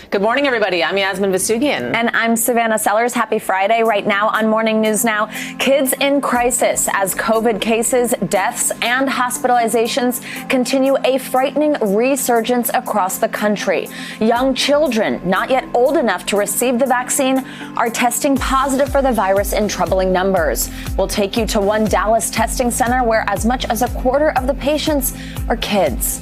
Good morning, everybody. I'm Yasmin Vasugian. And I'm Savannah Sellers. Happy Friday. Right now on Morning News Now, kids in crisis as COVID cases, deaths, and hospitalizations continue a frightening resurgence across the country. Young children, not yet old enough to receive the vaccine, are testing positive for the virus in troubling numbers. We'll take you to one Dallas testing center where as much as a quarter of the patients are kids.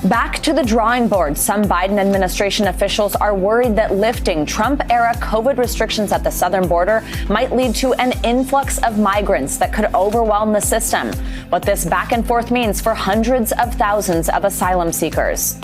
Back to the drawing board. Some Biden administration officials are worried that lifting Trump-era COVID restrictions at the southern border might lead to an influx of migrants that could overwhelm the system. What this back and forth means for hundreds of thousands of asylum seekers.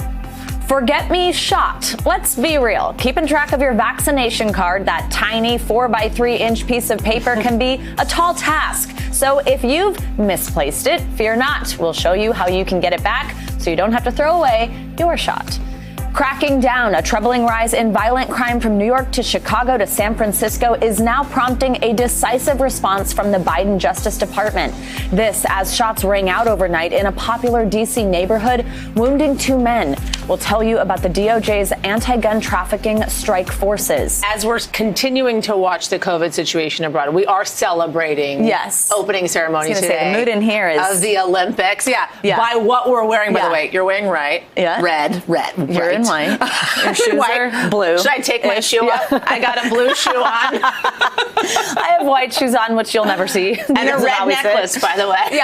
Forget me shot. Let's be real. Keeping track of your vaccination card, that tiny 4x3-inch piece of paper, can be a tall task. So if you've misplaced it, fear not. We'll show you how you can get it back so you don't have to throw away your shot. Cracking down, a troubling rise in violent crime from New York to Chicago to San Francisco is now prompting a decisive response from the Biden Justice Department. This as shots rang out overnight in a popular D.C. neighborhood, wounding 2 men. We'll tell you about the DOJ's anti-gun trafficking strike forces. As we're continuing to watch the COVID situation abroad, we are celebrating opening ceremony today. The mood in here is of the Olympics. By what we're wearing, by the way. You're wearing red. You're in white. Your shoes are blue. Should I take my shoe off? I got a blue shoe on. I have white shoes on, which you'll never see. And a red necklace, by the way.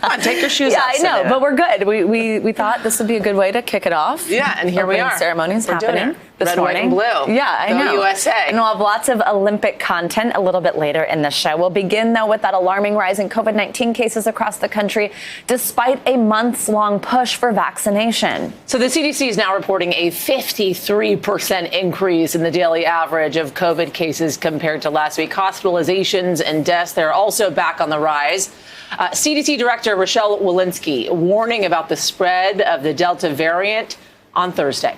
Come on, take your shoes off. I know, but we're good. We thought this would be a good way to kick it off. And here we are. Ceremonies happening this red, morning. White, and blue. I know. USA. And we'll have lots of Olympic content a little bit later in the show. We'll begin, though, with that alarming rise in COVID-19 cases across the country, despite a months-long push for vaccination. So the CDC is now reporting a 53% increase in the daily average of COVID cases compared to last week. Hospitalizations and deaths, they're also back on the rise. CDC Director Rochelle Walensky warning about the spread of the Delta variant on Thursday.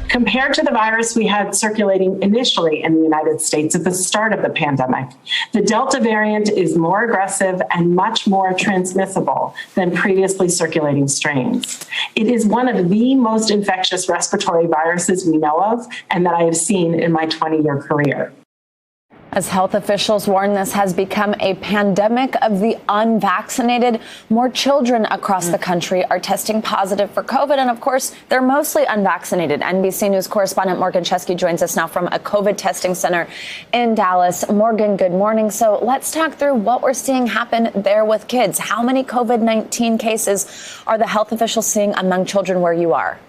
Compared to the virus we had circulating initially in the United States at the start of the pandemic, the Delta variant is more aggressive and much more transmissible than previously circulating strains. It is one of the most infectious respiratory viruses we know of and that I have seen in my 20-year career. As health officials warn, this has become a pandemic of the unvaccinated. More children across the country are testing positive for COVID. And of course, they're mostly unvaccinated. NBC News correspondent Morgan Chesky joins us now from a COVID testing center in Dallas. Morgan, good morning. So let's talk through what we're seeing happen there with kids. How many COVID-19 cases are the health officials seeing among children where you are?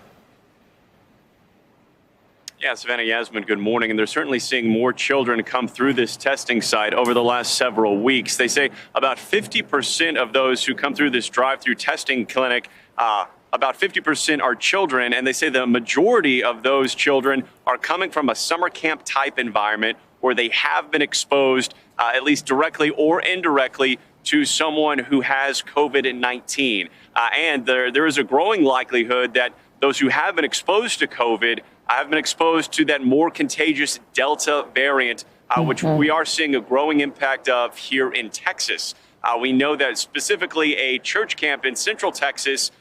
Yeah, Savannah, Yasmin, good morning. And they're certainly seeing more children come through this testing site over the last several weeks. They say about 50% of those who come through this drive-through testing clinic, about 50% are children. And they say the majority of those children are coming from a summer camp type environment where they have been exposed, at least directly or indirectly, to someone who has COVID-19. And there is a growing likelihood that those who have been exposed to COVID have been exposed to that more contagious Delta variant, which we are seeing a growing impact of here in Texas. We know that specifically a church camp in Central Texas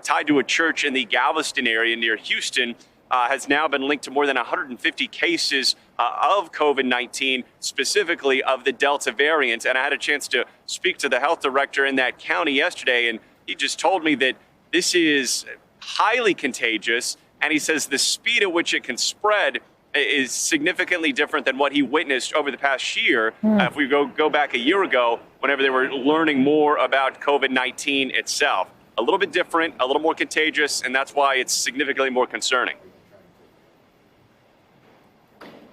tied to a church in the Galveston area near Houston has now been linked to more than 150 cases of COVID-19, specifically of the Delta variant. And I had a chance to speak to the health director in that county yesterday, and he just told me that this is highly contagious. And he says the speed at which it can spread is significantly different than what he witnessed over the past year. If we go back a year ago, whenever they were learning more about COVID-19 itself. A little bit different, a little more contagious, and that's why it's significantly more concerning.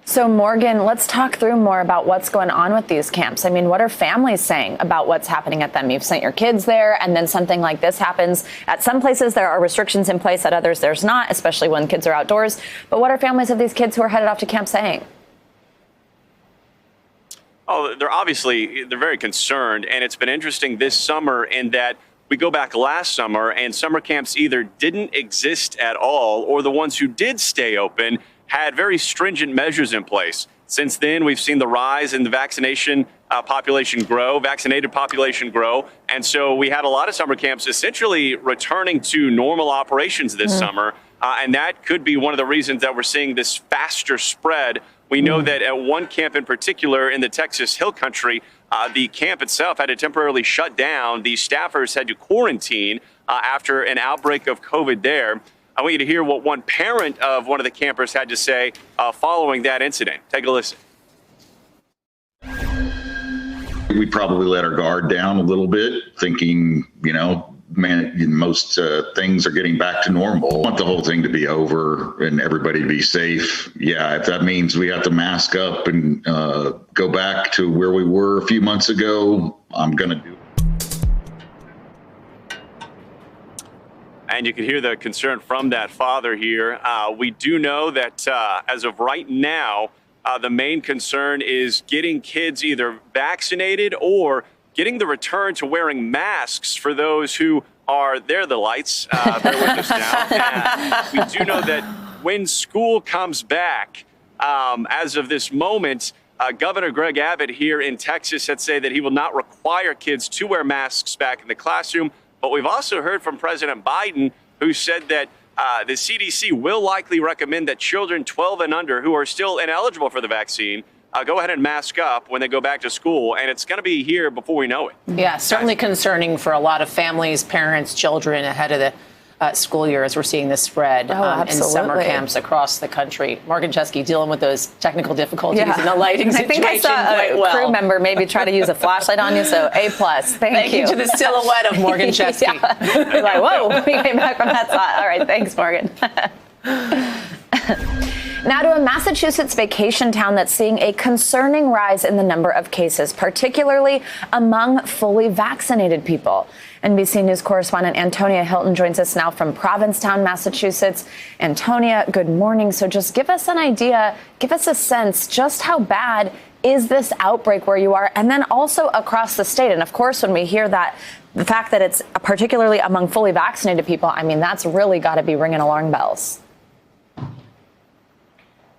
So, Morgan, let's talk through more about what's going on with these camps. I mean, what are families saying about what's happening at them? You've sent your kids there, and then something like this happens. At some places, there are restrictions in place. At others, there's not, especially when kids are outdoors. But what are families of these kids who are headed off to camp saying? Oh, they're very concerned. And it's been interesting this summer in that we go back last summer and summer camps either didn't exist at all, or the ones who did stay open had very stringent measures in place. Since then, we've seen the rise in the vaccinated population grow. And so we had a lot of summer camps essentially returning to normal operations this summer. And that could be one of the reasons that we're seeing this faster spread. We know that at one camp in particular in the Texas Hill Country, the camp itself had to temporarily shut down. The staffers had to quarantine after an outbreak of COVID there. I want you to hear what one parent of one of the campers had to say following that incident. Take a listen. We probably let our guard down a little bit, thinking, most things are getting back to normal. I want the whole thing to be over and everybody to be safe. Yeah, if that means we have to mask up and go back to where we were a few months ago, I'm going to do it. And you can hear the concern from that father here. We do know that as of right now, the main concern is getting kids either vaccinated or getting the return to wearing masks for those who are, they're the lights, they're with us now. And we do know that when school comes back, as of this moment, Governor Greg Abbott here in Texas had said that he will not require kids to wear masks back in the classroom. But we've also heard from President Biden, who said that the CDC will likely recommend that children 12 and under who are still ineligible for the vaccine go ahead and mask up when they go back to school. And it's going to be here before we know it. Yeah, certainly concerning for a lot of families, parents, children ahead of the school year as we're seeing this spread in summer camps across the country. Morgan Chesky dealing with those technical difficulties in the lighting situation. I think I saw a crew member maybe try to use a flashlight on you, so A+. Thank you. To the silhouette of Morgan Chesky. You're like, whoa, we came back from that spot. All right, thanks, Morgan. Now to a Massachusetts vacation town that's seeing a concerning rise in the number of cases, particularly among fully vaccinated people. NBC News correspondent Antonia Hilton joins us now from Provincetown, Massachusetts. Antonia, good morning. So just give us an idea, give us a sense, just how bad is this outbreak where you are, and then also across the state? And of course, when we hear that, the fact that it's particularly among fully vaccinated people, I mean, that's really got to be ringing alarm bells.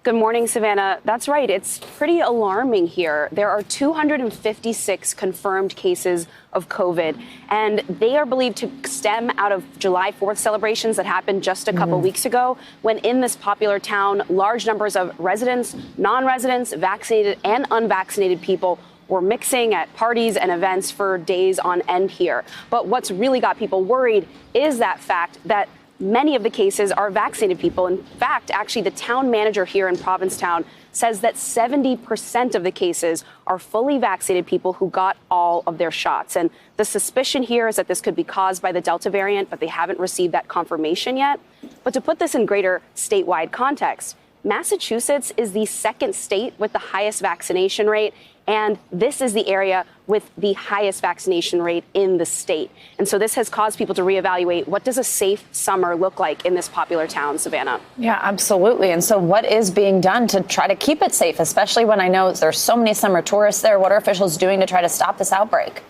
Good morning, Savannah. That's right. It's pretty alarming here. There are 256 confirmed cases of COVID, and they are believed to stem out of July 4th celebrations that happened just a couple weeks ago, when in this popular town, large numbers of residents, non-residents, vaccinated and unvaccinated people were mixing at parties and events for days on end here. But what's really got people worried is that fact that many of the cases are vaccinated people. In fact, actually, the town manager here in Provincetown says that 70% of the cases are fully vaccinated people who got all of their shots. And the suspicion here is that this could be caused by the Delta variant, but they haven't received that confirmation yet. But to put this in greater statewide context, Massachusetts is the second state with the highest vaccination rate, and this is the area with the highest vaccination rate in the state. And so this has caused people to reevaluate, what does a safe summer look like in this popular town, Savannah? Yeah, absolutely. And so what is being done to try to keep it safe, especially when I know there's so many summer tourists there? What are officials doing to try to stop this outbreak?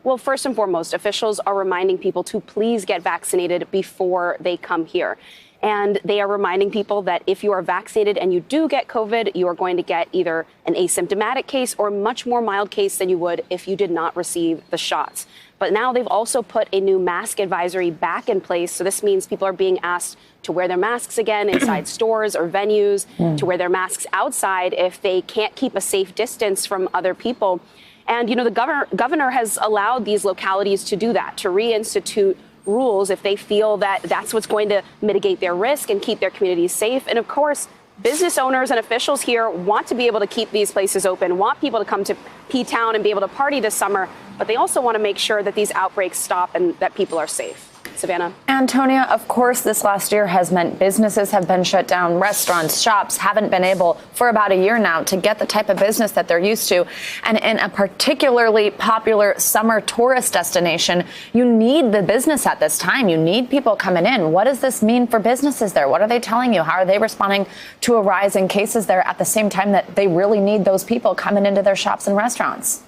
Well, first and foremost, officials are reminding people to please get vaccinated before they come here. And they are reminding people that if you are vaccinated and you do get COVID, you are going to get either an asymptomatic case or a much more mild case than you would if you did not receive the shots. But now they've also put a new mask advisory back in place. So this means people are being asked to wear their masks again inside stores or venues, to wear their masks outside if they can't keep a safe distance from other people. And, you know, the governor has allowed these localities to do that, to reinstitute rules if they feel that that's what's going to mitigate their risk and keep their communities safe. And of course, business owners and officials here want to be able to keep these places open, want people to come to P-Town and be able to party this summer, but they also want to make sure that these outbreaks stop and that people are safe. Savannah. Antonia, of course, this last year has meant businesses have been shut down. Restaurants, shops haven't been able for about a year now to get the type of business that they're used to. And in a particularly popular summer tourist destination, you need the business at this time. You need people coming in. What does this mean for businesses there? What are they telling you? How are they responding to a rise in cases there at the same time that they really need those people coming into their shops and restaurants?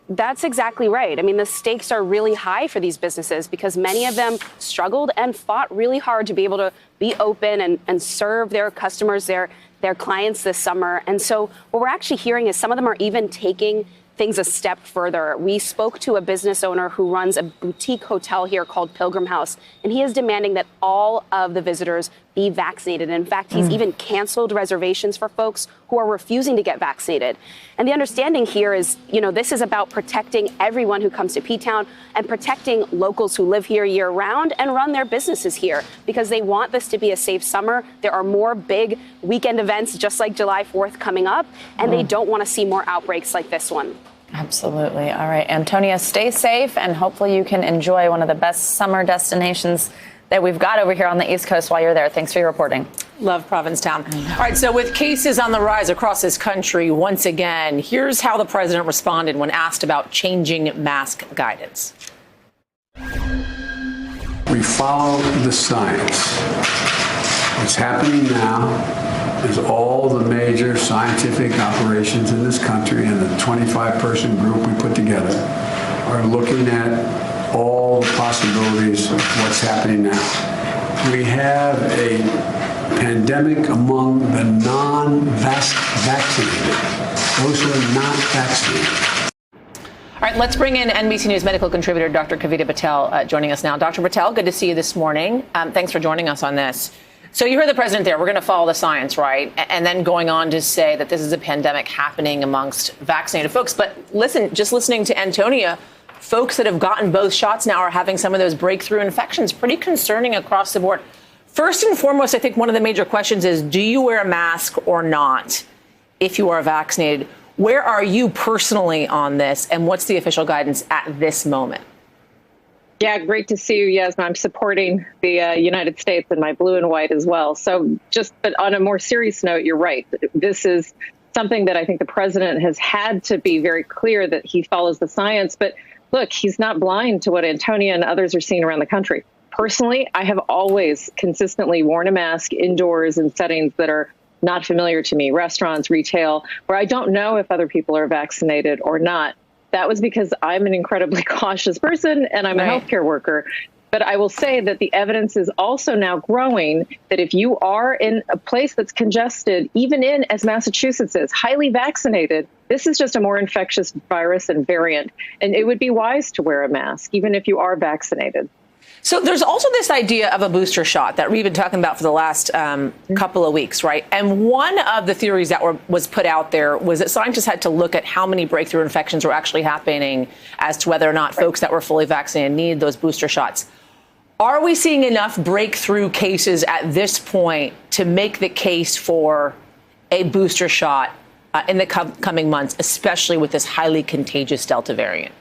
That's exactly right. I mean, the stakes are really high for these businesses because many of them struggled and fought really hard to be able to be open and serve their customers, their clients this summer. And so what we're actually hearing is some of them are even taking things a step further. We spoke to a business owner who runs a boutique hotel here called Pilgrim House, and he is demanding that all of the visitors be vaccinated. In fact, he's even canceled reservations for folks who are refusing to get vaccinated. And the understanding here is, this is about protecting everyone who comes to P-Town and protecting locals who live here year round and run their businesses here, because they want this to be a safe summer. There are more big weekend events just like July 4th coming up, and they don't want to see more outbreaks like this one. Absolutely. All right, Antonia, stay safe, and hopefully you can enjoy one of the best summer destinations that we've got over here on the East Coast while you're there. Thanks for your reporting. Love Provincetown. All right, so with cases on the rise across this country once again, here's how the president responded when asked about changing mask guidance. We follow the science. What's happening now is all the major scientific operations in this country and the 25-person group we put together are looking at all the possibilities of what's happening now. We have a pandemic among the non-vaccinated, those who are not vaccinated. All right, let's bring in NBC News medical contributor Dr. Kavita Patel joining us now. Dr. Patel, good to see you this morning. Thanks for joining us on this. So you heard the president there. We're going to follow the science, right? And then going on to say that this is a pandemic happening amongst vaccinated folks. But listen, just listening to Antonia, folks that have gotten both shots now are having some of those breakthrough infections. Pretty concerning across the board. First and foremost, I think one of the major questions is, do you wear a mask or not if you are vaccinated? Where are you personally on this, and what's the official guidance at this moment? Yeah, great to see you, Yasmin. I'm supporting the United States in my blue and white as well. But on a more serious note, you're right. This is something that I think the president has had to be very clear that he follows the science. But look, he's not blind to what Antonia and others are seeing around the country. Personally, I have always consistently worn a mask indoors in settings that are not familiar to me, restaurants, retail, where I don't know if other people are vaccinated or not. That was because I'm an incredibly cautious person and I'm a healthcare worker. But I will say that the evidence is also now growing that if you are in a place that's congested, even in, as Massachusetts is, highly vaccinated, this is just a more infectious virus and variant. And it would be wise to wear a mask, even if you are vaccinated. So there's also this idea of a booster shot that we've been talking about for the last couple of weeks, right? And one of the theories that was put out there was that scientists had to look at how many breakthrough infections were actually happening as to whether or not folks that were fully vaccinated need those booster shots. Are we seeing enough breakthrough cases at this point to make the case for a booster shot in the coming months, especially with this highly contagious Delta variant?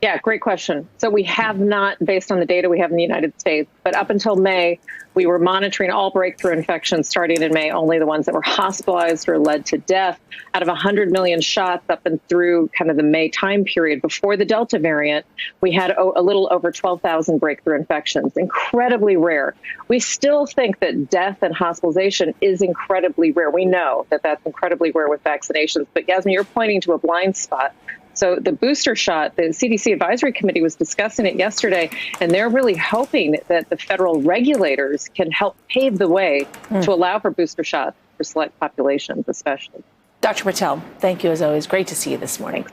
Yeah, great question. So we have not, based on the data we have in the United States, but up until May, we were monitoring all breakthrough infections starting in May, only the ones that were hospitalized or led to death. Out of 100 million shots up and through kind of the May time period before the Delta variant, we had a little over 12,000 breakthrough infections, incredibly rare. We still think that death and hospitalization is incredibly rare. We know that that's incredibly rare with vaccinations, but Yasmin, you're pointing to a blind spot. So the booster shot, the CDC Advisory Committee was discussing it yesterday, and they're really hoping that the federal regulators can help pave the way to allow for booster shots for select populations, especially. Dr. Patel, thank you as always. Great to see you this morning.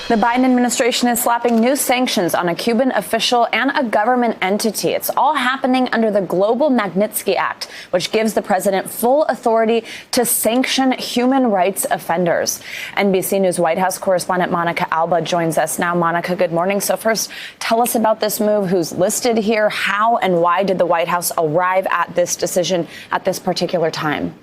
The Biden administration is slapping new sanctions on a Cuban official and a government entity. It's all happening under the Global Magnitsky Act, which gives the president full authority to sanction human rights offenders. NBC News White House correspondent Monica Alba joins us now. Monica, good morning. So first, tell us about this move. Who's listed here? How and why did the White House arrive at this decision at this particular time?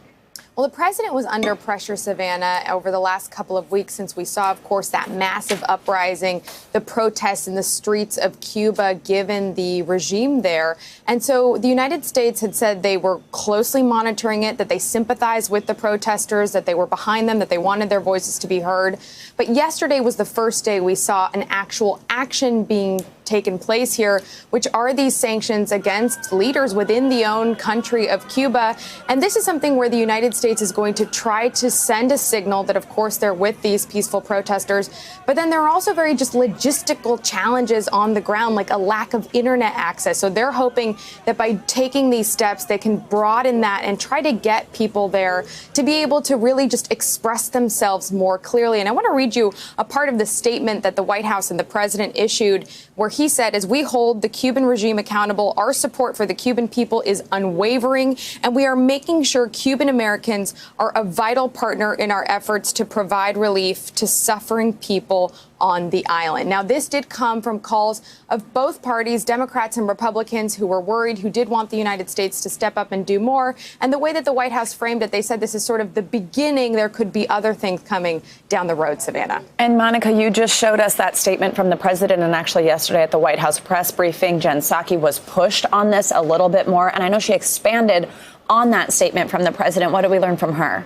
Well, the president was under pressure, Savannah, over the last couple of weeks since we saw, of course, that massive uprising, the protests in the streets of Cuba, given the regime there. And so the United States had said they were closely monitoring it, that they sympathized with the protesters, that they were behind them, that they wanted their voices to be heard. But yesterday was the first day we saw an actual action being taken place here, which are these sanctions against leaders within the own country of Cuba. And this is something where the United States is going to try to send a signal that, of course, they're with these peaceful protesters. But then there are also very just logistical challenges on the ground, like a lack of internet access. So they're hoping that by taking these steps, they can broaden that and try to get people there to be able to really just express themselves more clearly. And I want to read you a part of the statement that the White House and the president issued, where he said, as we hold the Cuban regime accountable, our support for the Cuban people is unwavering, and we are making sure Cuban Americans are a vital partner in our efforts to provide relief to suffering people on the island. Now, this did come from calls of both parties, Democrats and Republicans, who were worried, who did want the United States to step up and do more. And the way that the White House framed it, they said this is sort of the beginning. There could be other things coming down the road, Savannah. And Monica, you just showed us that statement from the president, and actually yesterday at the White House press briefing, Jen Psaki was pushed on this a little bit more. And I know she expanded on that statement from the president. What did we learn from her?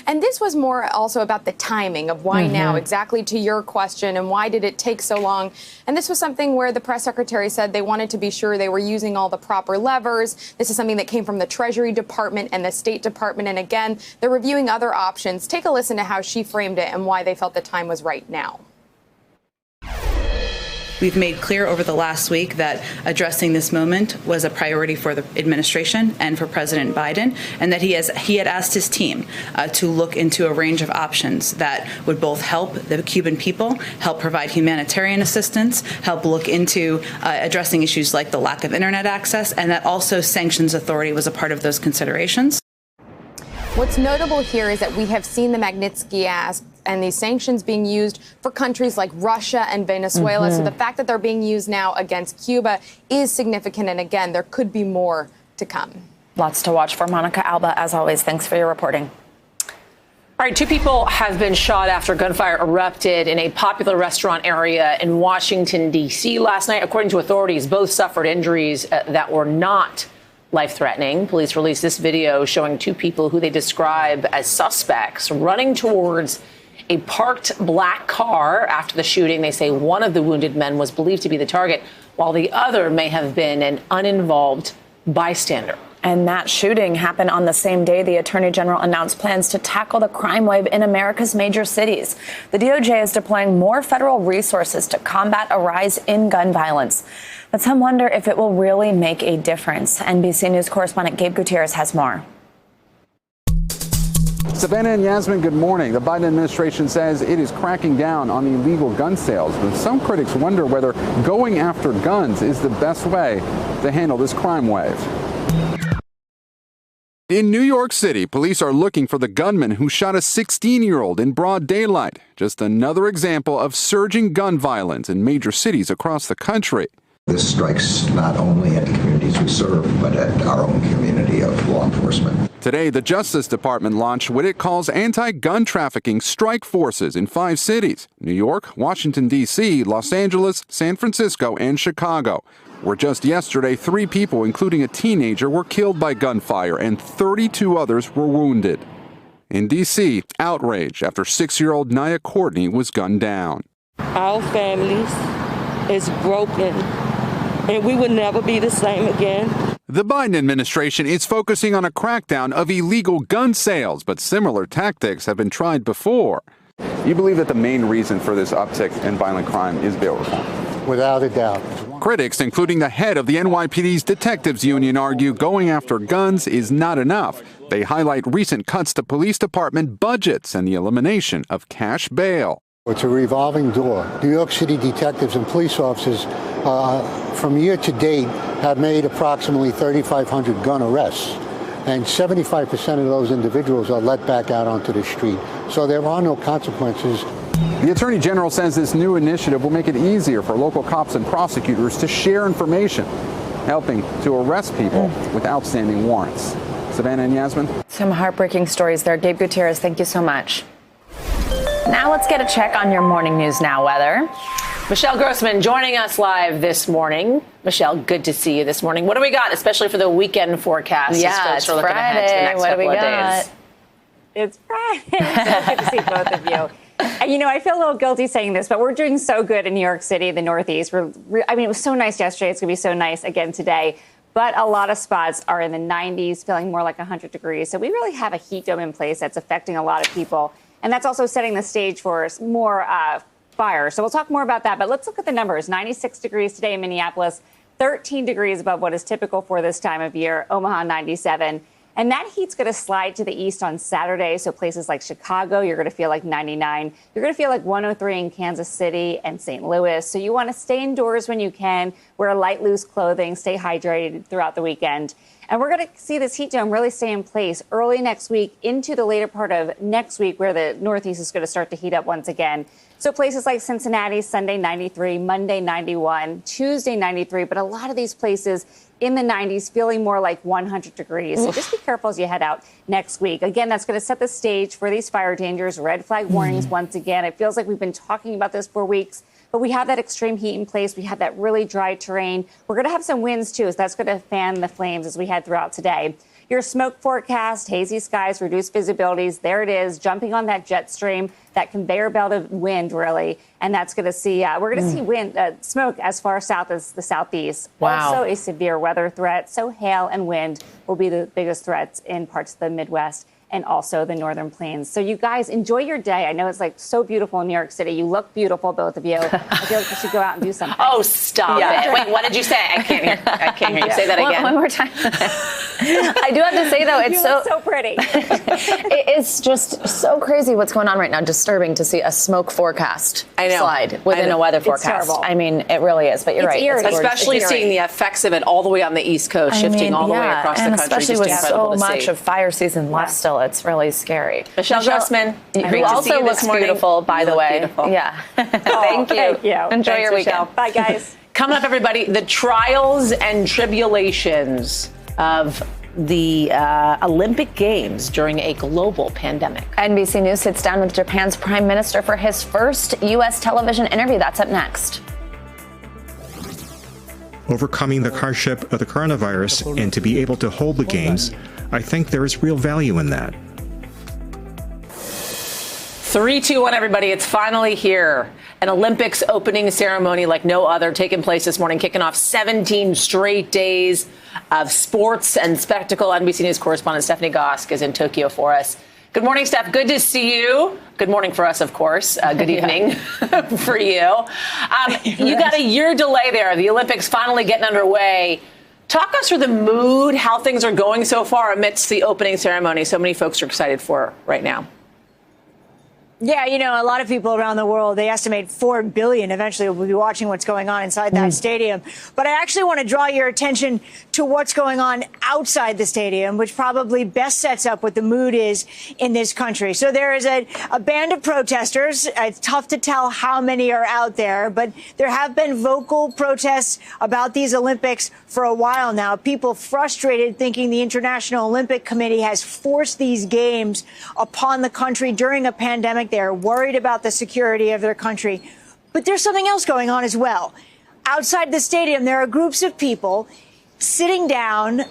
And this was more also about the timing of why now, exactly to your question, and why did it take so long? And this was something where the press secretary said they wanted to be sure they were using all the proper levers. This is something that came from the Treasury Department and the State Department. And again, they're reviewing other options. Take a listen to how she framed it and why they felt the time was right now. We've made clear over the last week that addressing this moment was a priority for the administration and for President Biden, and that he had asked his team to look into a range of options that would both help the Cuban people, help provide humanitarian assistance, help look into addressing issues like the lack of internet access, and that also sanctions authority was a part of those considerations. What's notable here is that we have seen the Magnitsky Act and these sanctions being used for countries like Russia and Venezuela. So the fact that they're being used now against Cuba is significant. And again, there could be more to come. Lots to watch for. Monica Alba, as always, thanks for your reporting. All right, 2 people have been shot after gunfire erupted in a popular restaurant area in Washington, D.C. last night. According to authorities, both suffered injuries that were not life-threatening. Police released this video showing 2 people who they describe as suspects running towards a parked black car after the shooting. They say one of the wounded men was believed to be the target, while the other may have been an uninvolved bystander. And that shooting happened on the same day the Attorney General announced plans to tackle the crime wave in America's major cities. The DOJ is deploying more federal resources to combat a rise in gun violence. But some wonder if it will really make a difference. NBC News correspondent Gabe Gutierrez has more. Savannah and Yasmin, good morning. The Biden administration says it is cracking down on illegal gun sales, but some critics wonder whether going after guns is the best way to handle this crime wave. In New York City, police are looking for the gunman who shot a 16-year-old in broad daylight. Just another example of surging gun violence in major cities across the country. This strikes not only at the communities we serve, but at our own community of law enforcement. Today, the Justice Department launched what it calls anti-gun trafficking strike forces in 5 cities: New York, Washington, D.C., Los Angeles, San Francisco, and Chicago, where just yesterday 3 people, including a teenager, were killed by gunfire and 32 others were wounded. In D.C., outrage after 6-year-old Nia Courtney was gunned down. Our families is broken, and we will never be the same again. The Biden administration is focusing on a crackdown of illegal gun sales, but similar tactics have been tried before. You believe that the main reason for this uptick in violent crime is bail reform? Without a doubt. Critics, including the head of the NYPD's Detectives Union, argue going after guns is not enough. They highlight recent cuts to police department budgets and the elimination of cash bail. It's a revolving door. New York City detectives and police officers from year to date have made approximately 3,500 gun arrests, and 75% of those individuals are let back out onto the street. So there are no consequences. The Attorney General says this new initiative will make it easier for local cops and prosecutors to share information, helping to arrest people with outstanding warrants. Savannah and Yasmin. Some heartbreaking stories there. Gabe Gutierrez, thank you so much. Now let's get a check on your morning news now weather. Michelle Grossman joining us live this morning. Michelle, good to see you this morning. What do we got, especially for the weekend forecast? Yeah, it's Friday. What do we got? It's Friday. So good to see both of you. And, I feel a little guilty saying this, but we're doing so good in New York City, the Northeast. It was so nice yesterday. It's going to be so nice again today. But a lot of spots are in the 90s, feeling more like 100 degrees. So we really have a heat dome in place that's affecting a lot of people. And that's also setting the stage for more fire. So we'll talk more about that. But let's look at the numbers. 96 degrees today in Minneapolis, 13 degrees above what is typical for this time of year. Omaha, 97. And that heat's going to slide to the east on Saturday. So places like Chicago, you're going to feel like 99. You're going to feel like 103 in Kansas City and St. Louis. So you want to stay indoors when you can, wear light, loose clothing, stay hydrated throughout the weekend. And we're going to see this heat dome really stay in place early next week into the later part of next week, where the Northeast is going to start to heat up once again. So places like Cincinnati, Sunday 93, Monday 91, Tuesday 93. But a lot of these places in the 90s, feeling more like 100 degrees. So just be careful as you head out next week. Again, that's going to set the stage for these fire dangers, red flag warnings once again. It feels like we've been talking about this for weeks, but we have that extreme heat in place. We have that really dry terrain. We're going to have some winds, too, so that's going to fan the flames as we head throughout today. Your smoke forecast, hazy skies, reduced visibilities. There it is, jumping on that jet stream, that conveyor belt of wind, really. And that's going to see, we're going to see wind, smoke as far south as the southeast. Wow. Also a severe weather threat. So hail and wind will be the biggest threats in parts of the Midwest and also the northern plains. So you guys enjoy your day. I know it's like so beautiful in New York City. You look beautiful, both of you. I feel like you should go out and do something. Oh, stop it. Wait, what did you say? I can't hear you. Say that again. One more time. I do have to say, though, it's so pretty. It's just so crazy what's going on right now. Disturbing to see a smoke forecast slide within a weather forecast. It's terrible. I mean, it really is, but you're right. Eerie. Especially seeing the effects of it all the way on the East Coast, shifting all the way across the country. Especially with so much of fire season left still, it's really scary. Michelle Grossman, who also looks beautiful, by the way. Beautiful. Yeah. Thank you. Enjoy your weekend. Bye, guys. Coming up, everybody, the trials and tribulations of the Olympic Games during a global pandemic. NBC News sits down with Japan's prime minister for his first U.S. television interview. That's up next. Overcoming the hardship of the coronavirus and to be able to hold the games, I think there is real value in that. 3, 2, 1, everybody. It's finally here. An Olympics opening ceremony like no other taking place this morning, kicking off 17 straight days of sports and spectacle. NBC News correspondent Stephanie Gosk is in Tokyo for us. Good morning, Steph. Good to see you. Good morning for us, of course. Good evening for you. You got a year delay there. The Olympics finally getting underway. Talk us through the mood, how things are going so far amidst the opening ceremony so many folks are excited for right now. Yeah, a lot of people around the world, they estimate 4 billion eventually will be watching what's going on inside that stadium. But I actually want to draw your attention to what's going on outside the stadium, which probably best sets up what the mood is in this country. So there is a band of protesters. It's tough to tell how many are out there, but there have been vocal protests about these Olympics for a while now. People frustrated, thinking the International Olympic Committee has forced these games upon the country during a pandemic. They're worried about the security of their country. But there's something else going on as well. Outside the stadium, there are groups of people sitting down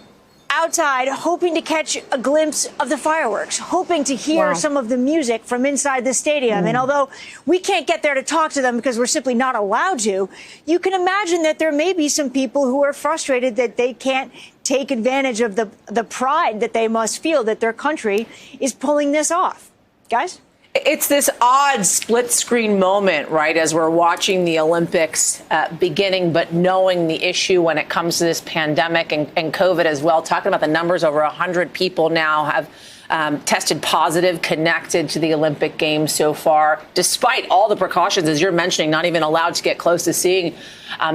outside, hoping to catch a glimpse of the fireworks, hoping to hear some of the music from inside the stadium. And although we can't get there to talk to them because we're simply not allowed to, you can imagine that there may be some people who are frustrated that they can't take advantage of the pride that they must feel that their country is pulling this off. Guys? It's this odd split screen moment, right, as we're watching the Olympics beginning, but knowing the issue when it comes to this pandemic and COVID as well. Talking about the numbers, over 100 people now have tested positive, connected to the Olympic Games so far, despite all the precautions, as you're mentioning, not even allowed to get close to seeing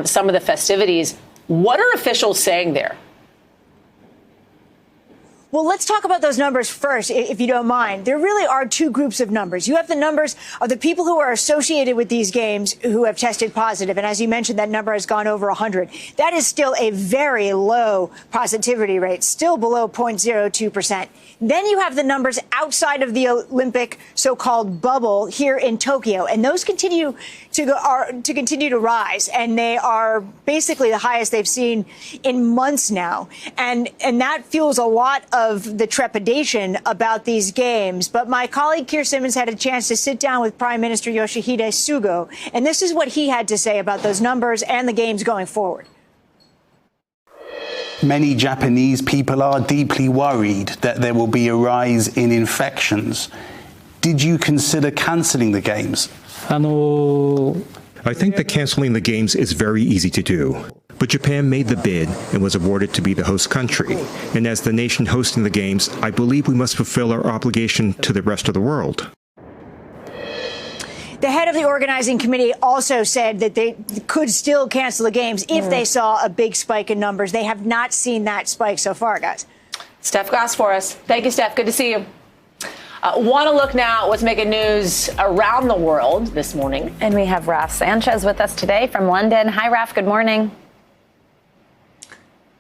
some of the festivities. What are officials saying there? Well, let's talk about those numbers first, if you don't mind. There really are two groups of numbers. You have the numbers of the people who are associated with these games who have tested positive. And as you mentioned, that number has gone over 100. That is still a very low positivity rate, still below 0.02%. Then you have the numbers outside of the Olympic so-called bubble here in Tokyo. And those continue to rise. And they are basically the highest they've seen in months now. And that fuels a lot of the trepidation about these games. But my colleague Keir Simmons had a chance to sit down with Prime Minister Yoshihide Suga, and this is what he had to say about those numbers and the games going forward. Many Japanese people are deeply worried that there will be a rise in infections. Did you consider cancelling the games? I think that canceling the games is very easy to do. But Japan made the bid and was awarded to be the host country. And as the nation hosting the games, I believe we must fulfill our obligation to the rest of the world. The head of the organizing committee also said that they could still cancel the games if they saw a big spike in numbers. They have not seen that spike so far, guys. Steph Goss for us. Thank you, Steph. Good to see you. Want to look now at what's making news around the world this morning. And we have Raf Sanchez with us today from London. Hi, Raf. Good morning.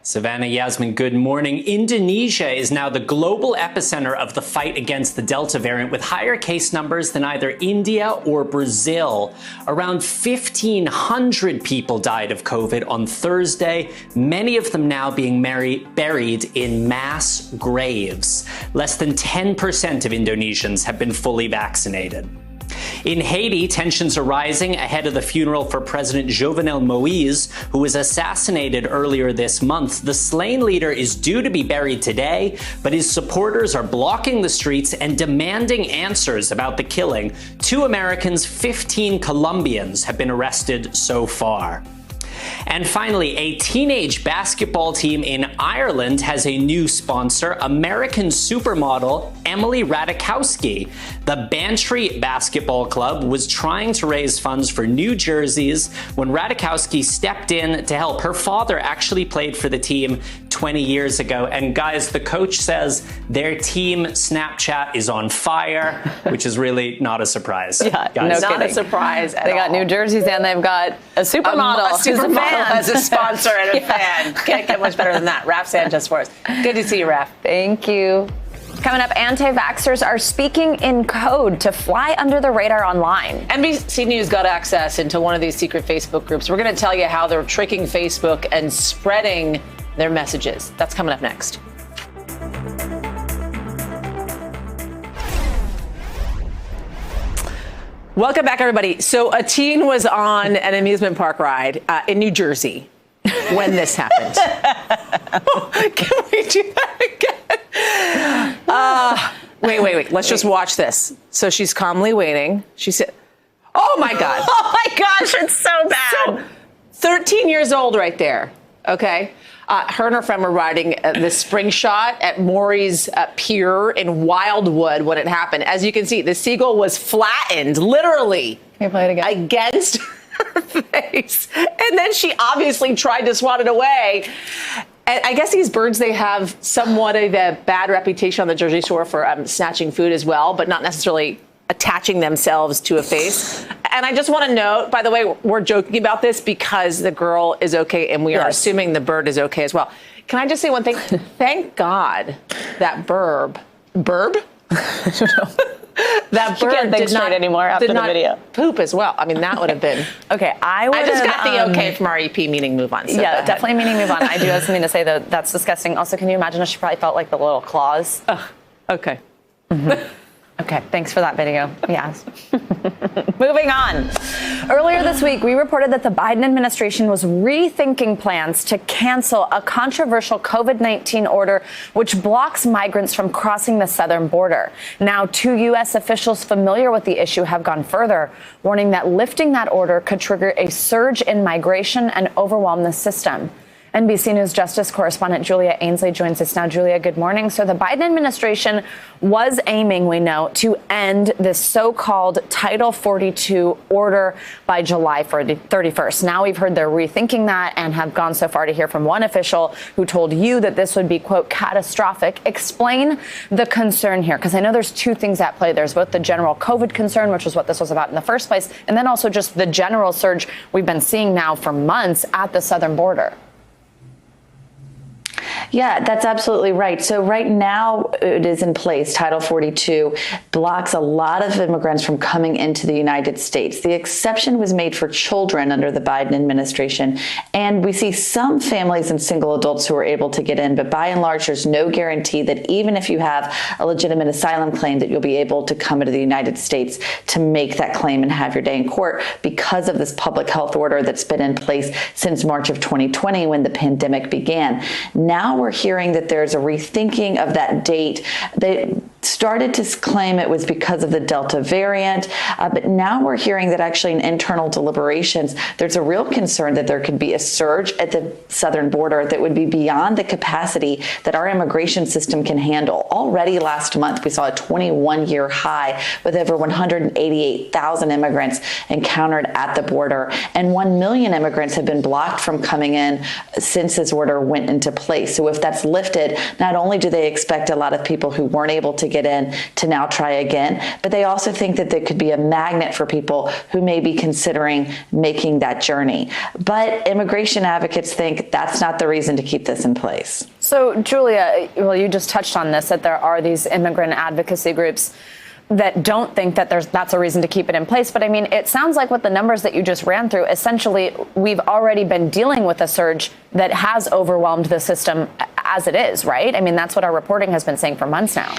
Savannah, Yasmin, good morning. Indonesia is now the global epicenter of the fight against the Delta variant, with higher case numbers than either India or Brazil. Around 1,500 people died of COVID on Thursday, many of them now being buried in mass graves. Less than 10% of Indonesians have been fully vaccinated. In Haiti, tensions are rising ahead of the funeral for President Jovenel Moïse, who was assassinated earlier this month. The slain leader is due to be buried today, but his supporters are blocking the streets and demanding answers about the killing. 2 Americans, 15 Colombians have been arrested so far. And finally, a teenage basketball team in Ireland has a new sponsor, American supermodel Emily Ratajkowski. The Bantry Basketball Club was trying to raise funds for new jerseys when Ratajkowski stepped in to help. Her father actually played for the team 20 years ago. And guys, the coach says their team Snapchat is on fire, which is really not a surprise. Yeah, guys. not a surprise at all. They got new jerseys and they've got a supermodel. A supermodel as a sponsor and a fan. Can't get much better than that. Raf Sanchez for us. Good to see you, Raf. Thank you. Coming up, anti-vaxxers are speaking in code to fly under the radar online. NBC News got access into one of these secret Facebook groups. We're going to tell you how they're tricking Facebook and spreading their messages. That's coming up next. Welcome back, everybody. So a teen was on an amusement park ride in New Jersey when this happened. Can we do that again? Wait. Let's just watch this. So she's calmly waiting. She said, oh, my God. Oh, my gosh, it's so bad. So, 13 years old right there, okay? Her and her friend were riding the spring shot at Maury's Pier in Wildwood when it happened. As you can see, the seagull was flattened, literally, Can you play it again? against her face. And then she obviously tried to swat it away. And I guess these birds, they have somewhat of a bad reputation on the Jersey Shore for snatching food as well, but not necessarily attaching themselves to a face. And I just want to note, by the way, we're joking about this because the girl is okay and we are assuming the bird is okay as well. Can I just say one thing? Thank God that burb? I don't know. That bird did not anymore after the video. Poop as well. I mean, that would have been. Okay, I just got the okay from our EP, meaning move on. So yeah, definitely meaning move on. I do have something to say, though. That's disgusting. Also, can you imagine if she probably felt like the little claws? Okay. Mm-hmm. Okay, thanks for that video. Yes. Moving on. Earlier this week, we reported that the Biden administration was rethinking plans to cancel a controversial COVID-19 order which blocks migrants from crossing the southern border. Now, 2 U.S. officials familiar with the issue have gone further, warning that lifting that order could trigger a surge in migration and overwhelm the system. NBC News Justice correspondent Julia Ainsley joins us now. Julia, good morning. So the Biden administration was aiming, we know, to end this so-called Title 42 order by July 31st. Now we've heard they're rethinking that and have gone so far to hear from one official who told you that this would be, quote, catastrophic. Explain the concern here, because I know there's 2 things at play. There's both the general COVID concern, which is what this was about in the first place, and then also just the general surge we've been seeing now for months at the southern border. Yeah, that's absolutely right. So right now it is in place. Title 42 blocks a lot of immigrants from coming into the United States. The exception was made for children under the Biden administration. And we see some families and single adults who are able to get in, but by and large, there's no guarantee that even if you have a legitimate asylum claim, that you'll be able to come into the United States to make that claim and have your day in court because of this public health order that's been in place since March of 2020 when the pandemic began. Now we're hearing that there's a rethinking of that date. They started to claim it was because of the Delta variant, but now we're hearing that actually in internal deliberations, there's a real concern that there could be a surge at the southern border that would be beyond the capacity that our immigration system can handle. Already last month, we saw a 21-year high with over 188,000 immigrants encountered at the border, and 1 million immigrants have been blocked from coming in since this order went into place. So if that's lifted, not only do they expect a lot of people who weren't able to get in to now try again, but they also think that there could be a magnet for people who may be considering making that journey. But immigration advocates think that's not the reason to keep this in place. So, Julia, well, you just touched on this, that there are these immigrant advocacy groups that don't think that that's a reason to keep it in place. But I mean, it sounds like with the numbers that you just ran through, essentially, we've already been dealing with a surge that has overwhelmed the system as it is, right? I mean, that's what our reporting has been saying for months now.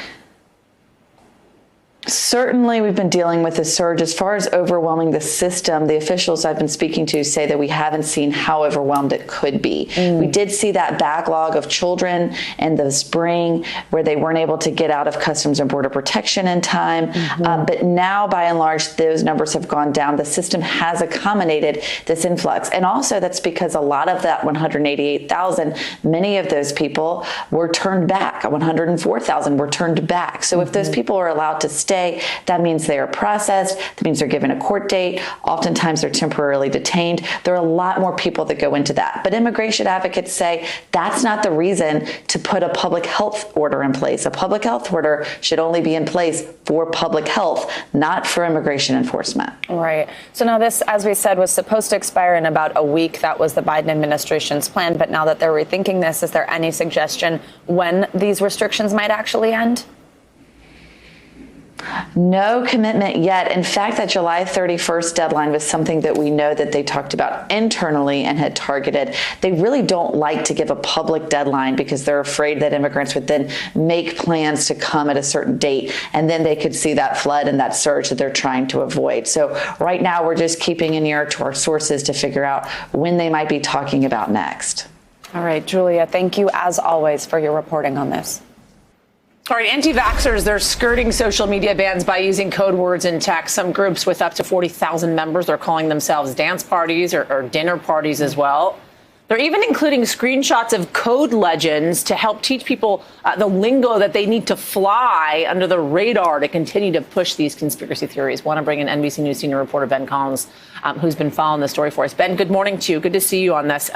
Certainly, we've been dealing with a surge. As far as overwhelming the system, the officials I've been speaking to say that we haven't seen how overwhelmed it could be. We did see that backlog of children in the spring where they weren't able to get out of Customs and Border Protection in time. But now, by and large, those numbers have gone down. The system has accommodated this influx. And also, that's because a lot of that 188,000, many of those people were turned back. 104,000 were turned back. So if those people are allowed to stay, that means they are processed. That means they're given a court date. Oftentimes they're temporarily detained. There are a lot more people that go into that. But immigration advocates say that's not the reason to put a public health order in place. A public health order should only be in place for public health, not for immigration enforcement. Right. So now this, as we said, was supposed to expire in about a week. That was the Biden administration's plan. But now that they're rethinking this, is there any suggestion when these restrictions might actually end? No commitment yet. In fact, that July 31st deadline was something that we know that they talked about internally and had targeted. They really don't like to give a public deadline because they're afraid that immigrants would then make plans to come at a certain date, and then they could see that flood and that surge that they're trying to avoid. So right now, we're just keeping an ear to our sources to figure out when they might be talking about next. All right, Julia, thank you as always for your reporting on this. All right, anti-vaxxers, they're skirting social media bans by using code words in text. Some groups with up to 40,000 members, they're calling themselves dance parties or dinner parties as well. They're even including screenshots of code legends to help teach people the lingo that they need to fly under the radar to continue to push these conspiracy theories. Want to bring in NBC News senior reporter Ben Collins, who's been following the story for us. Ben, good morning to you. Good to see you on this.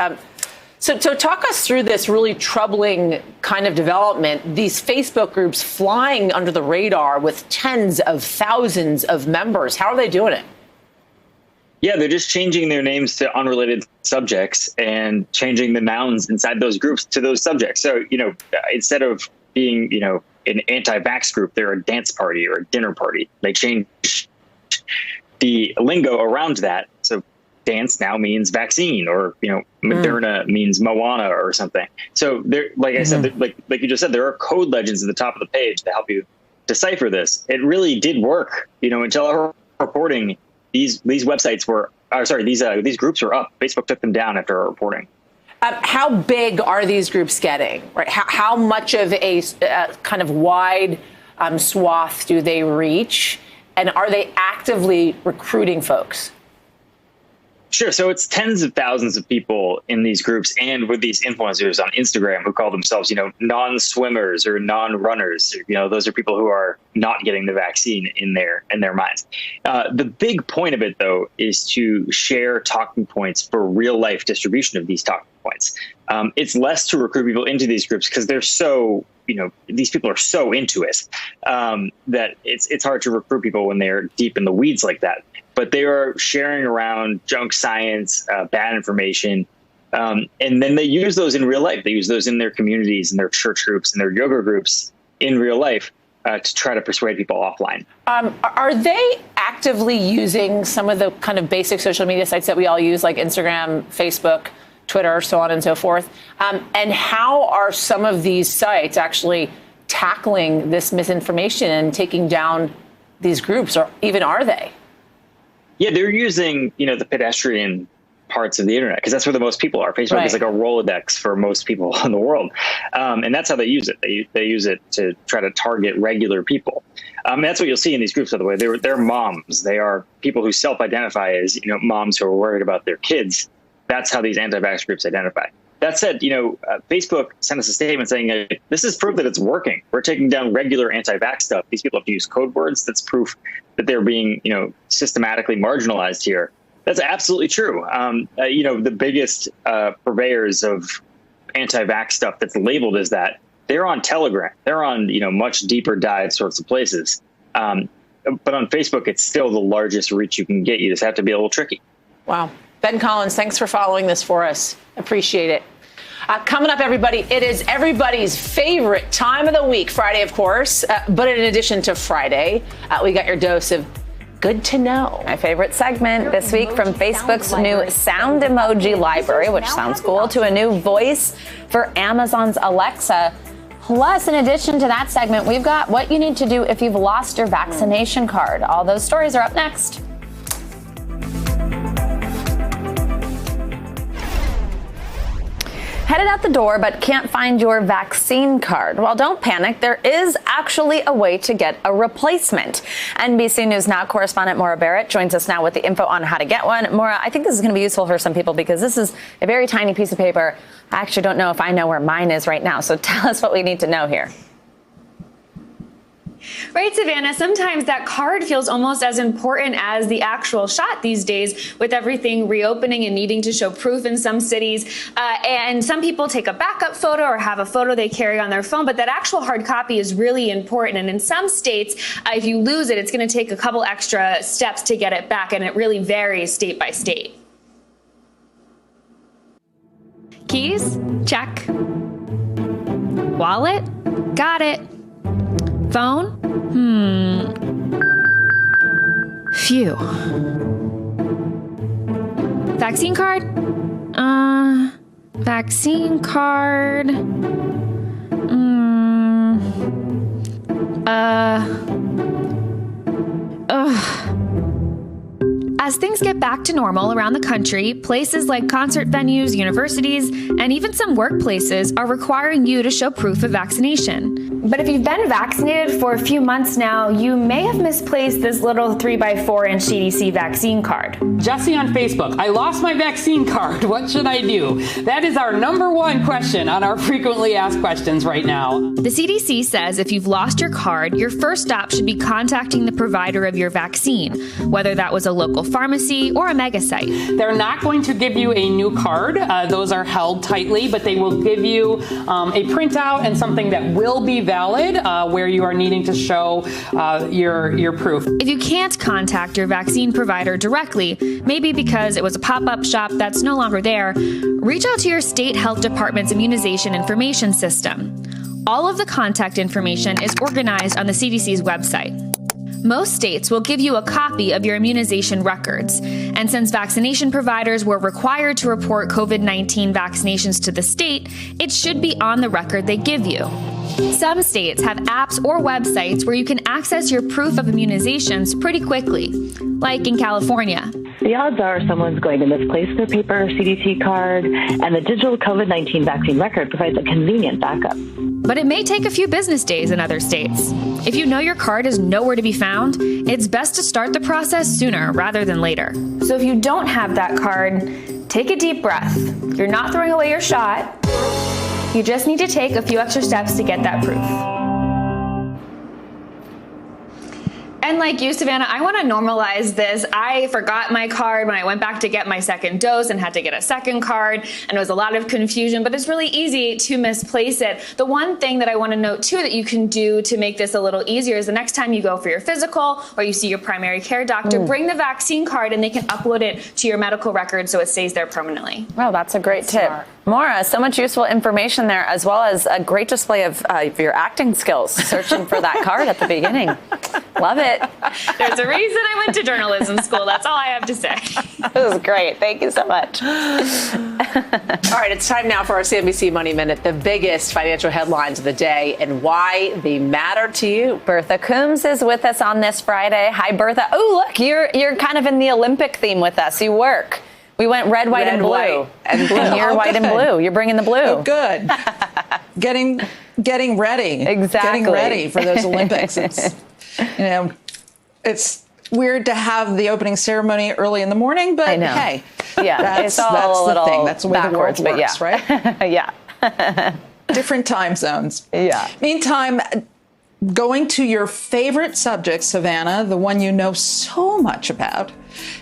So talk us through this really troubling kind of development, these Facebook groups flying under the radar with tens of thousands of members. How are they doing it? Yeah, they're just changing their names to unrelated subjects and changing the nouns inside those groups to those subjects. So, instead of being, an anti-vax group, they're a dance party or a dinner party. They change the lingo around that. So dance now means vaccine, or Moderna means Moana or something. So there, like I said, like you just said, there are code legends at the top of the page to help you decipher this. It really did work, until our reporting. These websites were, these groups were up. Facebook took them down after our reporting. How big are these groups getting? Right? How much of a kind of wide swath do they reach, and are they actively recruiting folks? Sure. So it's tens of thousands of people in these groups and with these influencers on Instagram who call themselves, non-swimmers or non-runners. Those are people who are not getting the vaccine in their minds. The big point of it, though, is to share talking points for real life distribution of these talking points. It's less to recruit people into these groups because they're so, these people are so into it that it's hard to recruit people when they're deep in the weeds like that. But they are sharing around junk science, bad information, And then they use those in real life. They use those in their communities, in their church groups, in their yoga groups in real life to try to persuade people offline. Are they actively using some of the kind of basic social media sites that we all use, like Instagram, Facebook, Twitter, so on and so forth? And how are some of these sites actually tackling this misinformation and taking down these groups, or even are they? Yeah, they're using, the pedestrian parts of the internet, because that's where the most people are. Facebook is like a Rolodex for most people in the world. And that's how they use it. They use it to try to target regular people. That's what you'll see in these groups, by the way. They're moms. They are people who self-identify as, moms who are worried about their kids. That's how these anti-vax groups identify. That said, Facebook sent us a statement saying, this is proof that it's working. We're taking down regular anti-vax stuff. These people have to use code words. That's proof that they're being, systematically marginalized here. That's absolutely true. The biggest purveyors of anti-vax stuff that's labeled as that, they're on Telegram. They're on, much deeper dive sorts of places. But on Facebook, it's still the largest reach you can get. You just have to be a little tricky. Wow. Ben Collins, thanks for following this for us. Appreciate it. Coming up, everybody, it is everybody's favorite time of the week, Friday, of course. But in addition to Friday, we got your dose of Good to Know. My favorite segment this week, from Facebook's new sound emoji library, which sounds cool, to a new voice for Amazon's Alexa. Plus, in addition to that segment, we've got what you need to do if you've lost your vaccination card. All those stories are up next. Headed out the door but can't find your vaccine card? Well, don't panic. There is actually a way to get a replacement. NBC News Now correspondent Maura Barrett joins us now with the info on how to get one. Maura, I think this is going to be useful for some people because this is a very tiny piece of paper. I actually don't know if I know where mine is right now. So tell us what we need to know here. Right, Savannah, sometimes that card feels almost as important as the actual shot these days, with everything reopening and needing to show proof in some cities. And some people take a backup photo or have a photo they carry on their phone, but that actual hard copy is really important. And in some states, if you lose it, it's going to take a couple extra steps to get it back, and it really varies state by state. Keys? Check. Wallet? Got it. Phone? Phew. Vaccine card? Vaccine card. As things get back to normal around the country, places like concert venues, universities, and even some workplaces are requiring you to show proof of vaccination. But if you've been vaccinated for a few months now, you may have misplaced this little 3x4-inch CDC vaccine card. Jesse on Facebook, I lost my vaccine card. What should I do? That is our #1 question on our frequently asked questions right now. The CDC says if you've lost your card, your first stop should be contacting the provider of your vaccine, whether that was a local pharmacy or a mega site. They're not going to give you a new card. Those are held tightly, but they will give you a printout and something that will be valid where you are needing to show your proof. If you can't contact your vaccine provider directly, maybe because it was a pop-up shop that's no longer there, reach out to your state health department's immunization information system. All of the contact information is organized on the CDC's website. Most states will give you a copy of your immunization records. And since vaccination providers were required to report COVID-19 vaccinations to the state, it should be on the record they give you. Some states have apps or websites where you can access your proof of immunizations pretty quickly, like in California. The odds are someone's going to misplace their paper CDC card, and the digital COVID-19 vaccine record provides a convenient backup. But it may take a few business days in other states. If you know your card is nowhere to be found, it's best to start the process sooner rather than later. So if you don't have that card, take a deep breath. You're not throwing away your shot. You just need to take a few extra steps to get that proof. And like you, Savannah, I want to normalize this. I forgot my card when I went back to get my second dose and had to get a second card, and it was a lot of confusion, but it's really easy to misplace it. The one thing that I want to note too that you can do to make this a little easier is the next time you go for your physical or you see your primary care doctor, bring the vaccine card and they can upload it to your medical record so it stays there permanently. Wow, that's a great tip. Maura, so much useful information there, as well as a great display of your acting skills, searching for that card at the beginning. Love it. There's a reason I went to journalism school. That's all I have to say. This is great. Thank you so much. All right, it's time now for our CNBC Money Minute, the biggest financial headlines of the day and why they matter to you. Bertha Coombs is with us on this Friday. Hi, Bertha. Oh, look, you're kind of in the Olympic theme with us. You work. We went red, white, and blue. And you're white and blue. You're bringing the blue. Oh, good. Getting ready. Exactly. Getting ready for those Olympics. It's weird to have the opening ceremony early in the morning, but hey, it's all that's a little the thing. That's the way the world backwards, works, right? Yeah. Different time zones. Yeah. Meantime, going to your favorite subject, Savannah, the one you know so much about,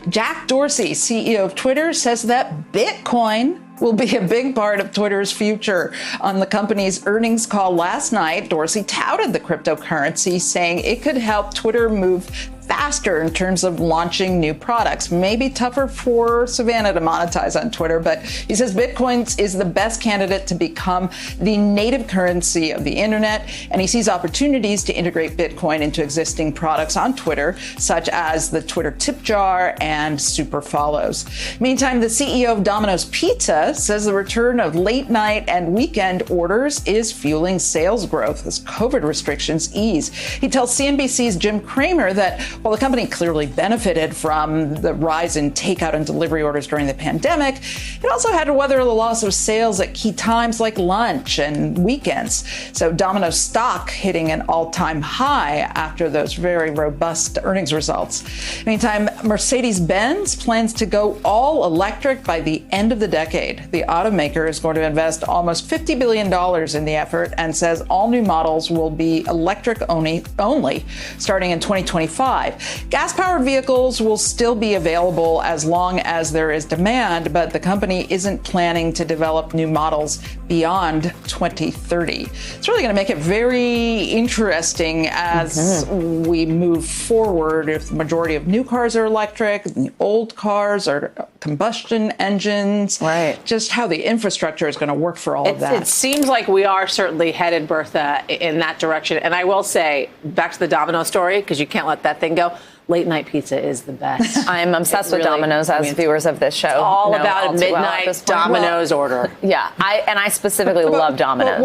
Jack Dorsey, CEO of Twitter, says that Bitcoin will be a big part of Twitter's future. On the company's earnings call last night, Dorsey touted the cryptocurrency, saying it could help Twitter move faster in terms of launching new products. Maybe tougher for Savannah to monetize on Twitter, but he says Bitcoin is the best candidate to become the native currency of the internet, and he sees opportunities to integrate Bitcoin into existing products on Twitter, such as the Twitter tip jar and super follows. Meantime, the CEO of Domino's Pizza says the return of late night and weekend orders is fueling sales growth as COVID restrictions ease. He tells CNBC's Jim Cramer that while the company clearly benefited from the rise in takeout and delivery orders during the pandemic, it also had to weather the loss of sales at key times like lunch and weekends. So Domino's stock hitting an all-time high after those very robust earnings results. Meantime, Mercedes-Benz plans to go all electric by the end of the decade. The automaker is going to invest almost $50 billion in the effort and says all new models will be electric only starting in 2025. Gas-powered vehicles will still be available as long as there is demand, but the company isn't planning to develop new models beyond 2030. It's really going to make it very interesting as we move forward. If the majority of new cars are electric, the old cars are combustion engines, just how the infrastructure is going to work for all of that. It seems like we are certainly headed, Bertha, in that direction. And I will say, back to the Domino story, because you can't let that thing go. Late night pizza is the best. I'm obsessed with Domino's, as viewers of this show. It's all about midnight Domino's order. Yeah, I specifically love Domino's.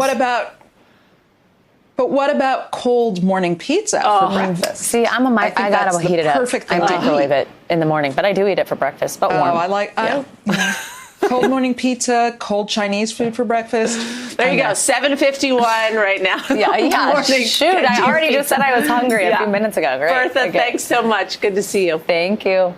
But what about cold morning pizza for breakfast? See, I gotta heat it up. I microwave it in the morning, but I do eat it for breakfast, but warm. I like cold morning pizza, cold Chinese food for breakfast. There you go, 7:51 right now. Yeah. Shoot, I already just said I was hungry a few minutes ago. Great. Bertha, thanks so much. Good to see you. Thank you.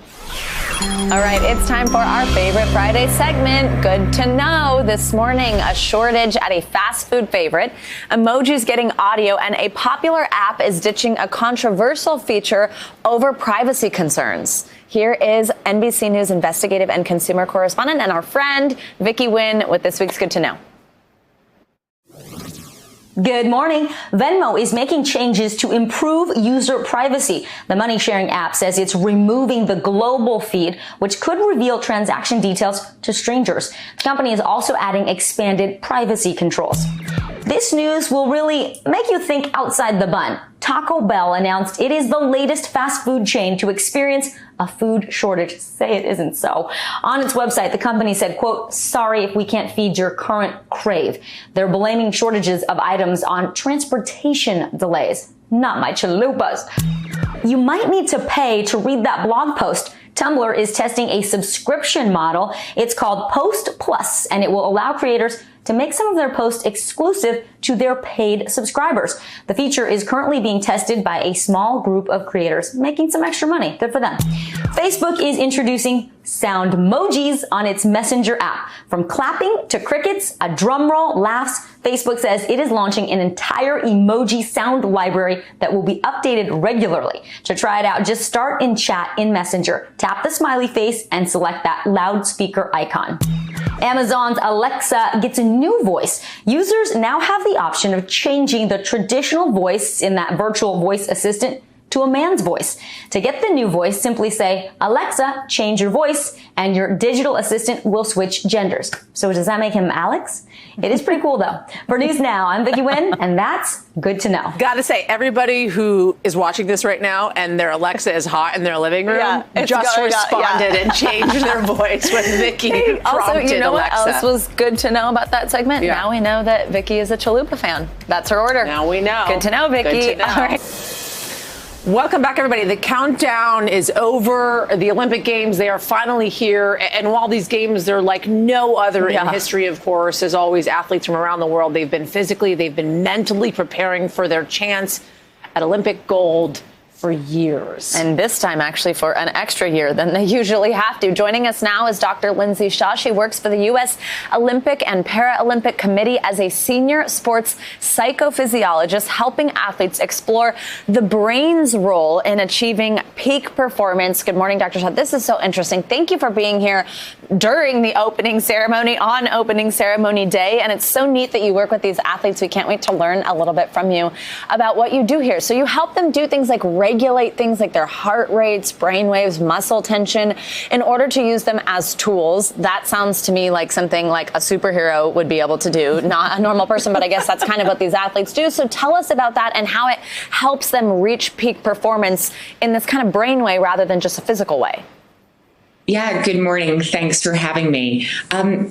All right, it's time for our favorite Friday segment. Good to know. This morning, a shortage at a fast food favorite, emojis getting audio, and a popular app is ditching a controversial feature over privacy concerns. Here is NBC News investigative and consumer correspondent and our friend, Vicky Nguyen, with this week's Good to Know. Good morning. Venmo is making changes to improve user privacy. The money-sharing app says it's removing the global feed, which could reveal transaction details to strangers. The company is also adding expanded privacy controls. This news will really make you think outside the bun. Taco Bell announced it is the latest fast food chain to experience a food shortage. Say it isn't so. On its website, the company said, quote, "Sorry if we can't feed your current crave." They're blaming shortages of items on transportation delays. Not my chalupas. You might need to pay to read that blog post. Tumblr is testing a subscription model. It's called Post Plus, and it will allow creators to make some of their posts exclusive to their paid subscribers. The feature is currently being tested by a small group of creators, making some extra money. Good for them. Facebook is introducing sound emojis on its Messenger app. From clapping to crickets, a drum roll, laughs, Facebook says it is launching an entire emoji sound library that will be updated regularly. To try it out, just start in chat in Messenger, tap the smiley face, and select that loudspeaker icon. Amazon's Alexa gets a new voice. Users now have the option of changing the traditional voice in that virtual voice assistant to a man's voice. To get the new voice, simply say, Alexa, change your voice, and your digital assistant will switch genders. So does that make him Alex? It is pretty cool, though. For News Now, I'm Vicki Wynn, and that's good to know. Gotta say, everybody who is watching this right now and their Alexa is hot in their living room just responded and changed their voice when Vicki Also, you know Alexa. what else was good to know about that segment? Yeah. Now we know that Vicki is a Chalupa fan. That's her order. Now we know. Good to know, Vicki. Good to know. All right. Welcome back, everybody. The countdown is over. The Olympic Games, they are finally here. And while these games, they're like no other in history, of course, as always, athletes from around the world, they've been physically, they've been mentally preparing for their chance at Olympic gold for years. And this time, actually, for an extra year than they usually have to. Joining us now is Dr. Lindsay Shaw. She works for the U.S. Olympic and Paralympic Committee as a senior sports psychophysiologist, helping athletes explore the brain's role in achieving peak performance. Good morning, Dr. Shaw. This is so interesting. Thank you for being here during the opening ceremony, on opening ceremony day. And it's so neat that you work with these athletes. We can't wait to learn a little bit from you about what you do here. So you help them do things like regulate things like their heart rates, brain waves, muscle tension in order to use them as tools. That sounds to me like something like a superhero would be able to do, not a normal person, but I guess that's kind of what these athletes do. So tell us about that and how it helps them reach peak performance in this kind of brain way rather than just a physical way. Yeah, good morning. Thanks for having me.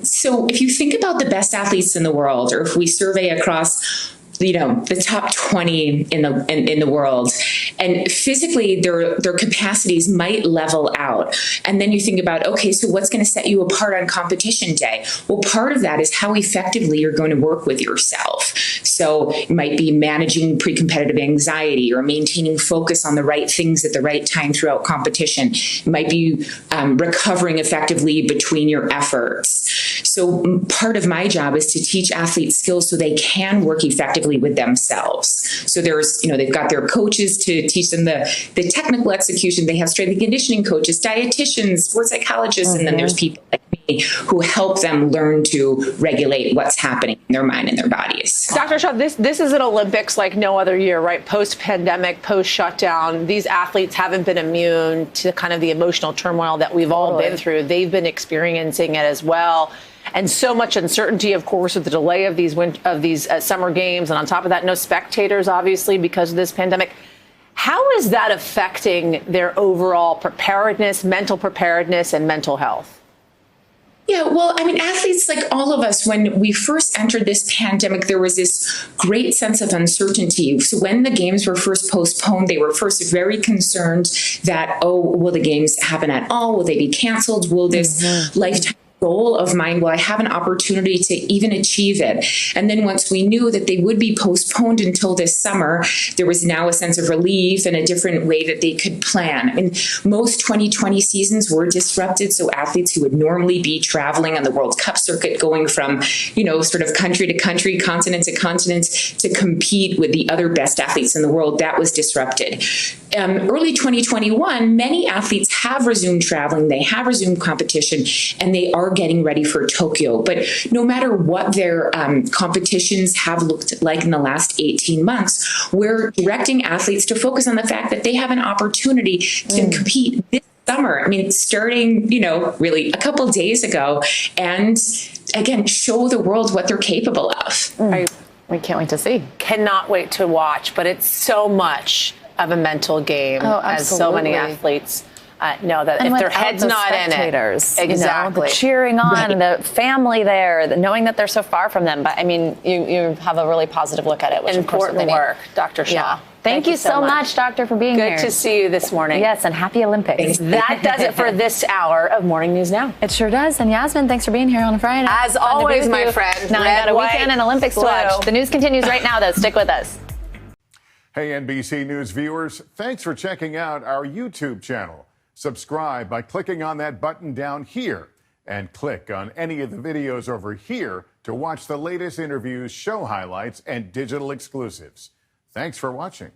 So if you think about the best athletes in the world, or if we survey across the top 20 in the world, and physically their capacities might level out. And then you think about, okay, so what's going to set you apart on competition day? Well, part of that is how effectively you're going to work with yourself. So it might be managing pre-competitive anxiety or maintaining focus on the right things at the right time throughout competition. It might be recovering effectively between your efforts. So part of my job is to teach athletes skills so they can work effectively with themselves. So there's, they've got their coaches to teach them the technical execution. They have strength and conditioning coaches, dietitians, sports psychologists, and then there's people like me who help them learn to regulate what's happening in their mind and their bodies. Dr. Shaw, this is an Olympics like no other year, right? Post-pandemic, post-shutdown, these athletes haven't been immune to kind of the emotional turmoil that we've all been through. They've been experiencing it as well. And so much uncertainty, of course, with the delay of these summer games. And on top of that, no spectators, obviously, because of this pandemic. How is that affecting their overall preparedness, mental preparedness, and mental health? Yeah, well, I mean, athletes like all of us, when we first entered this pandemic, there was this great sense of uncertainty. So when the games were first postponed, they were first very concerned that, will the games happen at all? Will they be canceled? Will this lifetime goal of mine, will I have an opportunity to even achieve it? And then once we knew that they would be postponed until this summer, there was now a sense of relief and a different way that they could plan. I mean, most 2020 seasons were disrupted. So athletes who would normally be traveling on the World Cup circuit, going from, sort of country to country, continent to continent, to compete with the other best athletes in the world, that was disrupted. Early 2021, many athletes have resumed traveling, they have resumed competition, and they are getting ready for Tokyo. But no matter what their competitions have looked like in the last 18 months, we're directing athletes to focus on the fact that they have an opportunity to compete this summer. I mean, starting, really a couple of days ago, and again, show the world what they're capable of. We can't wait to see. Cannot wait to watch, but it's so much of a mental game, as so many athletes know that and if their head's not in it. Exactly. The cheering on, the family there, knowing that they're so far from them. But I mean, you have a really positive look at it, which important work, Dr. Shaw. Yeah. Thank you so much, Doctor, for being here. Good to see you this morning. Yes, and happy Olympics. That does it for this hour of Morning News Now. It sure does. And Yasmin, thanks for being here on a Friday. As always, my friend. Now I got a weekend and Olympics to watch. The news continues right now, though. Stick with us. Hey, NBC News viewers, thanks for checking out our YouTube channel. Subscribe by clicking on that button down here and click on any of the videos over here to watch the latest interviews, show highlights, and digital exclusives. Thanks for watching.